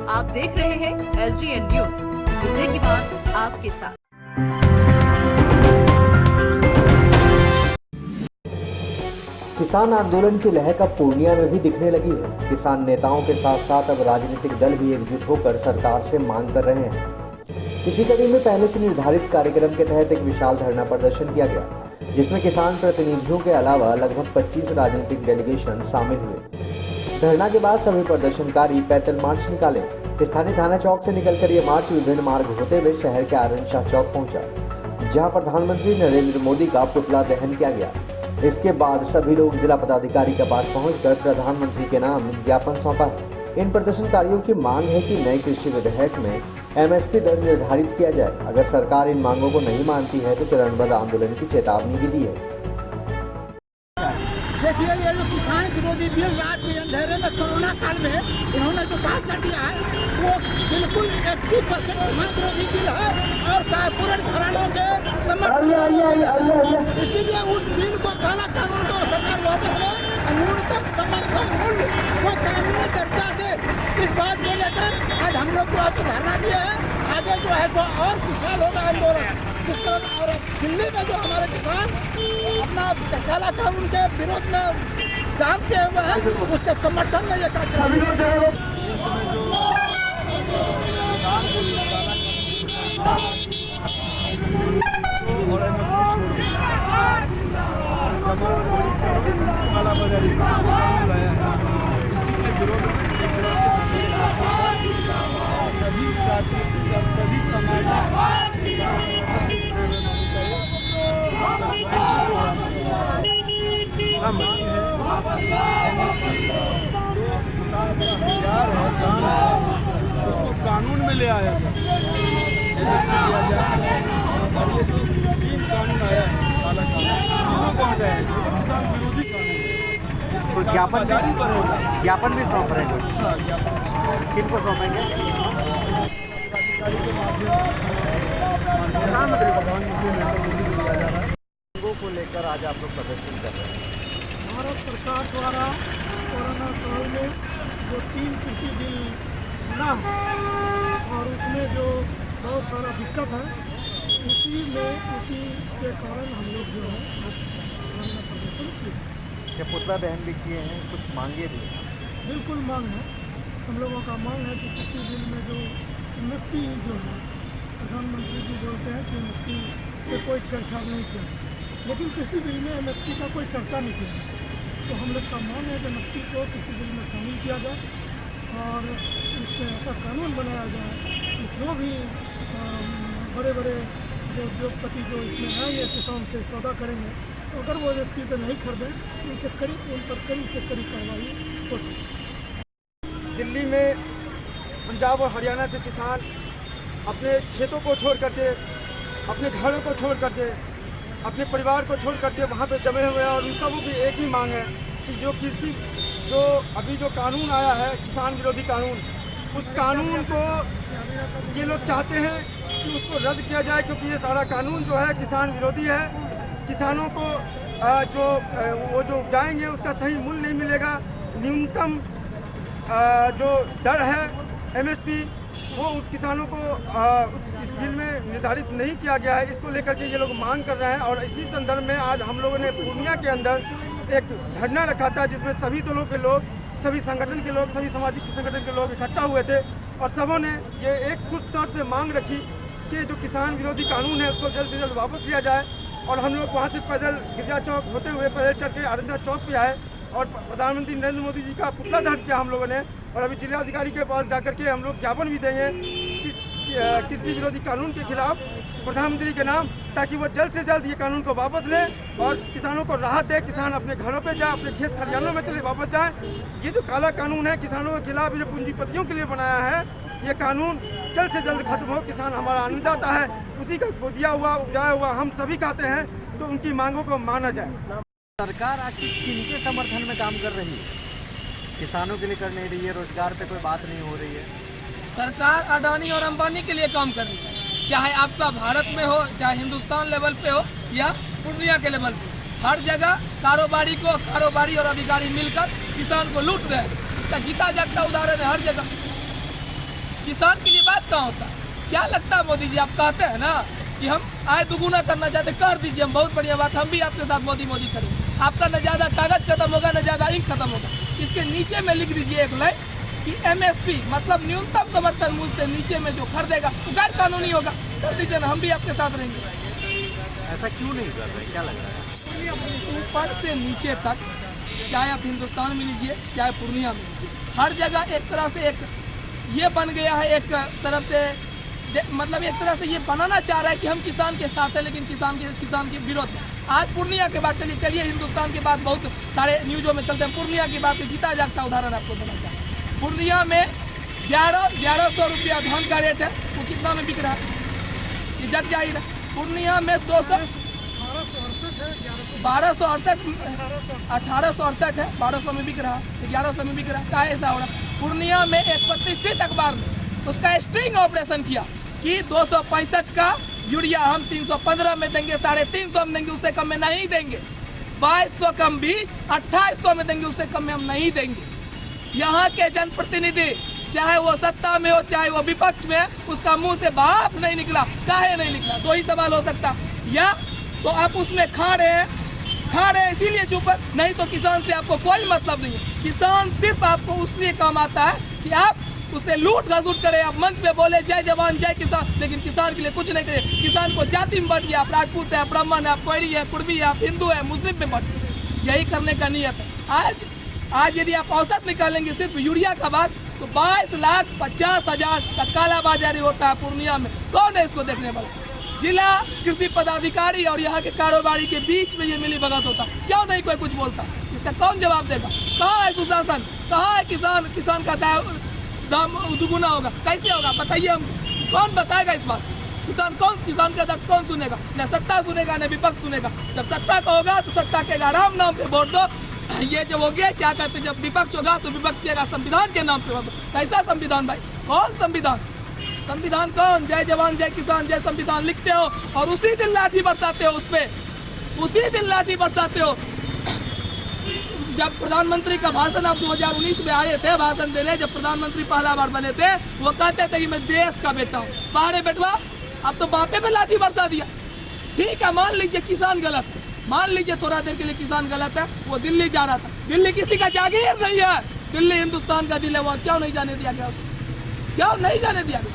आप देख रहे हैं SDN न्यूज, मुद्दे की बात आपके साथ। किसान आंदोलन की लहर अब पूर्णिया में भी दिखने लगी है। किसान नेताओं के साथ साथ अब राजनीतिक दल भी एकजुट होकर सरकार से मांग कर रहे हैं। इसी कड़ी में पहले से निर्धारित कार्यक्रम के तहत एक विशाल धरना प्रदर्शन किया गया, जिसमें किसान प्रतिनिधियों के अलावा लगभग 25 राजनीतिक डेलीगेशन शामिल हुए। धरना के बाद सभी प्रदर्शनकारी पैदल मार्च निकाले। स्थानीय थाना चौक से निकलकर ये मार्च विभिन्न मार्ग होते हुए शहर के आनंद शाह चौक पहुंचा, जहां प्रधानमंत्री नरेंद्र मोदी का पुतला दहन किया गया। इसके बाद सभी लोग जिला पदाधिकारी के पास पहुंचकर प्रधानमंत्री के नाम ज्ञापन सौंपा है। इन प्रदर्शनकारियों की मांग है कि नए कृषि विधेयक में MSP दर निर्धारित किया जाए। अगर सरकार इन मांगों को नहीं मानती है तो चरणबद्ध आंदोलन की चेतावनी भी दी है। देखिए, ये जो किसान विरोधी बिल रात के अंधेरे में कोरोना काल में इन्होंने जो पास कर दिया है, वो बिल्कुल 80% किसान विरोधी बिल है और पूर्ण घरानों के समर्थन। इसीलिए उस बिल को काला कानून को सरकार वापस ले, न्यूनतम समर्थन मूल्य को कानूनी दर्जा दे। इस बात को लेकर आज हम लोग जो आपको धरना दिया है, आगे जो है वो और विशाल होगा आंदोलन। जिस तरह और दिल्ली में जो हमारे किसान अपना काला कानून के विरोध में जाम किए हुए हैं, उसके समर्थन में ये कार्यक्रम इसी के विरोध में सभी राजनीतिक और सभी समाज मांग है जो किसान अपना हथियार है, कान है, उसको कानून में ले आया दिया जाए। और ये जो 3 कानून आया है, काला कानून, तीनों को हटाया है। ये किसान विरोधी कानून है। ज्ञापन भी सौंप रहे हैं। हाँ, ज्ञापन किनको सौंपेंगे? अधिकारी के माध्यम से प्रधानमंत्री नरेंद्र मोदी को दिया जा रहा है। मांगों को लेकर आज आप लोग प्रदर्शन कर रहे हैं। भारत सरकार द्वारा कोरोना काल में जो 3 कृषि बिल बना है और उसमें जो बहुत सारा दिक्कत है, उसी के कारण हम लोग जो है धरना प्रदर्शन किए। पुतला दहन भी किए हैं, कुछ मांगे भी हैं। बिल्कुल मांग है, हम लोगों का मांग है कि कृषि बिल में जो MSP जो है, प्रधानमंत्री जी बोलते हैं कि MSP से कोई छेड़छाड़ नहीं किया, लेकिन कृषि बिल में MSP का कोई चर्चा नहीं किया। तो हम लोग का मांग है कि MSP को कृषि बिल में शामिल किया जाए और इसमें ऐसा कानून बनाया जाए कि जो भी बड़े बड़े जो उद्योगपति जो इसमें आएंगे किसान से सौदा करेंगे, तो अगर वो MSP पे नहीं खरीदें तो उन पर कड़ी से कड़ी कार्रवाई हो सकती। दिल्ली में पंजाब और हरियाणा से किसान अपने खेतों को छोड़ करके, अपने घरों को छोड़ करके, अपने परिवार को छोड़ करके वहाँ पे जमे हुए हैं। और उन सबों की एक ही मांग है कि जो अभी जो कानून आया है, किसान विरोधी कानून, उस कानून को ये लोग चाहते हैं कि उसको रद्द किया जाए, क्योंकि ये सारा कानून जो है किसान विरोधी है। किसानों को वो जो उपजाएंगे उसका सही मूल्य नहीं मिलेगा। न्यूनतम जो दर है MSP, वो किसानों को इस बिल में निर्धारित नहीं किया गया है। इसको लेकर के ये लोग मांग कर रहे हैं। और इसी संदर्भ में आज हम लोगों ने पूर्णिया के अंदर एक धरना रखा था, जिसमें सभी दलों के लोग, सभी संगठन के लोग, सभी सामाजिक संगठन के लोग इकट्ठा हुए थे और सबों ने ये एक सुर से मांग रखी कि जो किसान विरोधी कानून है उसको जल्द से जल्द वापस लिया जाए। और हम लोग वहाँ से पैदल गिरजा चौक होते हुए पैदल चल के आनंद चौक पे आए और प्रधानमंत्री नरेंद्र मोदी जी का पुतला दहन किया हम लोगों ने। और अभी जिलाधिकारी के पास जाकर के हम लोग ज्ञापन भी देंगे कृषि विरोधी कानून के खिलाफ प्रधानमंत्री के नाम, ताकि वो जल्द से जल्द ये कानून को वापस ले और किसानों को राहत दे। किसान अपने घरों पे जाए, अपने खेत खलिहानों में चले वापस जाए। ये जो काला कानून है किसानों के खिलाफ, जो पूंजीपतियों के लिए बनाया है, ये कानून जल्द से जल्द खत्म हो। किसान हमारा अन्नदाता है, उसी का दिया हुआ उपजाया हुआ हम सभी खाते हैं, तो उनकी मांगों को माना जाए। सरकार आखिर किनके समर्थन में काम कर रही है? किसानों के लिए कर नहीं रही है, रोजगार पे कोई बात नहीं हो रही है। सरकार अडानी और अंबानी के लिए काम कर रही है, चाहे आपका भारत में हो, चाहे हिंदुस्तान लेवल पे हो या पूर्णिया के लेवल पे। हर जगह कारोबारी और अधिकारी मिलकर किसान को लूट रहे हैं। इसका जीता जागता उदाहरण है हर जगह। किसान के लिए बात कहाँ होता है? क्या लगता है मोदी जी, आप कहते हैं ना कि हम आय दुगुना करना चाहते, कर दीजिए, हम बहुत बढ़िया बात, हम भी आपके साथ मोदी करेंगे। आपका न ज़्यादा कागज खत्म होगा न ज़्यादा इंक खत्म होगा। इसके नीचे में लिख दीजिए एक लाइन कि MSP मतलब न्यूनतम समर्थन मूल्य से नीचे में जो खरीदेगा वो गैर कानूनी होगा। कर दीजिए ना, हम भी आपके साथ रहेंगे। ऐसा क्यों नहीं कर रहे, क्या लग रहा है? ऊपर से नीचे तक, चाहे आप हिंदुस्तान में लीजिए चाहे पूर्णिया में लीजिए, हर जगह एक तरह से एक ये बन गया है, एक तरफ से मतलब एक तरह से ये बनाना चाह रहा है कि हम किसान के साथ हैं लेकिन किसान के विरोध में। आज पूर्णिया के बाद चलिए हिंदुस्तान के बाद बहुत सारे न्यूज़ों में चलते हैं। पूर्णिया की बात जीता जागता उदाहरण आपको देना चाहता हूँ। पूर्णिया में 1100 रुपया धान का रेट है, वो कितना में बिक रहा है? ये जग जाहिर है। पूर्णिया में 1868 है, 1200 में बिक रहा है, 1100 में बिक रहा है। क्या ऐसा हो रहा है? पूर्णिया में एक प्रतिष्ठित अखबार ने उसका स्टिंग ऑपरेशन किया कि 265 का यूरिया हम 315 में देंगे, 350 में देंगे, उससे कम में नहीं देंगे। 2200 कम बीज 2800 में देंगे, उससे कम में हम नहीं देंगे। यहाँ के जनप्रतिनिधि चाहे वो सत्ता में हो चाहे वो विपक्ष में है, उसका मुंह से भाप नहीं निकला। काहे नहीं निकला? दो ही सवाल हो सकता, या तो आप उसमें खा रहे हैं इसीलिए चुप है, नहीं तो किसान से आपको कोई मतलब नहीं है। किसान सिर्फ आपको उसलिए काम आता है कि आप उससे लूट घसूट करें, आप मंच पे बोले जय जवान जय किसान, लेकिन किसान के लिए कुछ नहीं करे। किसान को जाति में बांट दिया, आप राजपूत है, आप ब्राह्मण है, आप कोयरी है, कुर्मी है, आप हिंदू है, मुस्लिम में बांट दिया। यही करने का नियत है। आज यदि आप औसत निकालेंगे सिर्फ यूरिया का बात, तो 22,50,000 का काला बाजारी होता है पूर्णिया में। कौन है इसको देखने वाला? जिला कृषि पदाधिकारी और यहाँ के कारोबारी के बीच में ये मिली भगत होता। क्यों नहीं कोई कुछ बोलता? इसका कौन जवाब देगा? कहाँ है सुशासन? कहाँ है किसान का दाम दुगुना होगा? कैसे होगा बताइए हमको, कौन बताएगा इस बात? किसान का दर्द कौन सुनेगा? न सत्ता सुनेगा न विपक्ष सुनेगा। जब सत्ता का होगा तो सत्ता के आराम नाम पे वोट दो। ये जब हो गया क्या कहते, जब विपक्ष होगा तो विपक्ष के संविधान के नाम पे वोट दो। कैसा संविधान भाई? कौन संविधान? संविधान कौन? जय जवान जय किसान जय संविधान लिखते हो और उसी दिन लाठी बरसाते हो, उसी दिन लाठी बरसाते हो। जब प्रधानमंत्री का भाषण आप 2019 में आए थे भाषण देने, जब प्रधानमंत्री पहला बार बने थे, वो कहते थे कि मैं देश का बेटा हूँ। बाहर बेटवा, अब तो बापे पे लाठी बरसा दिया। ठीक है, मान लीजिए किसान गलत है, मान लीजिए थोड़ा देर के लिए किसान गलत है। वो दिल्ली जा रहा था, दिल्ली किसी का जागीर नहीं है, दिल्ली हिंदुस्तान का दिल है, वहाँ क्यों नहीं जाने दिया गया उसको? क्यों नहीं जाने दिया गया?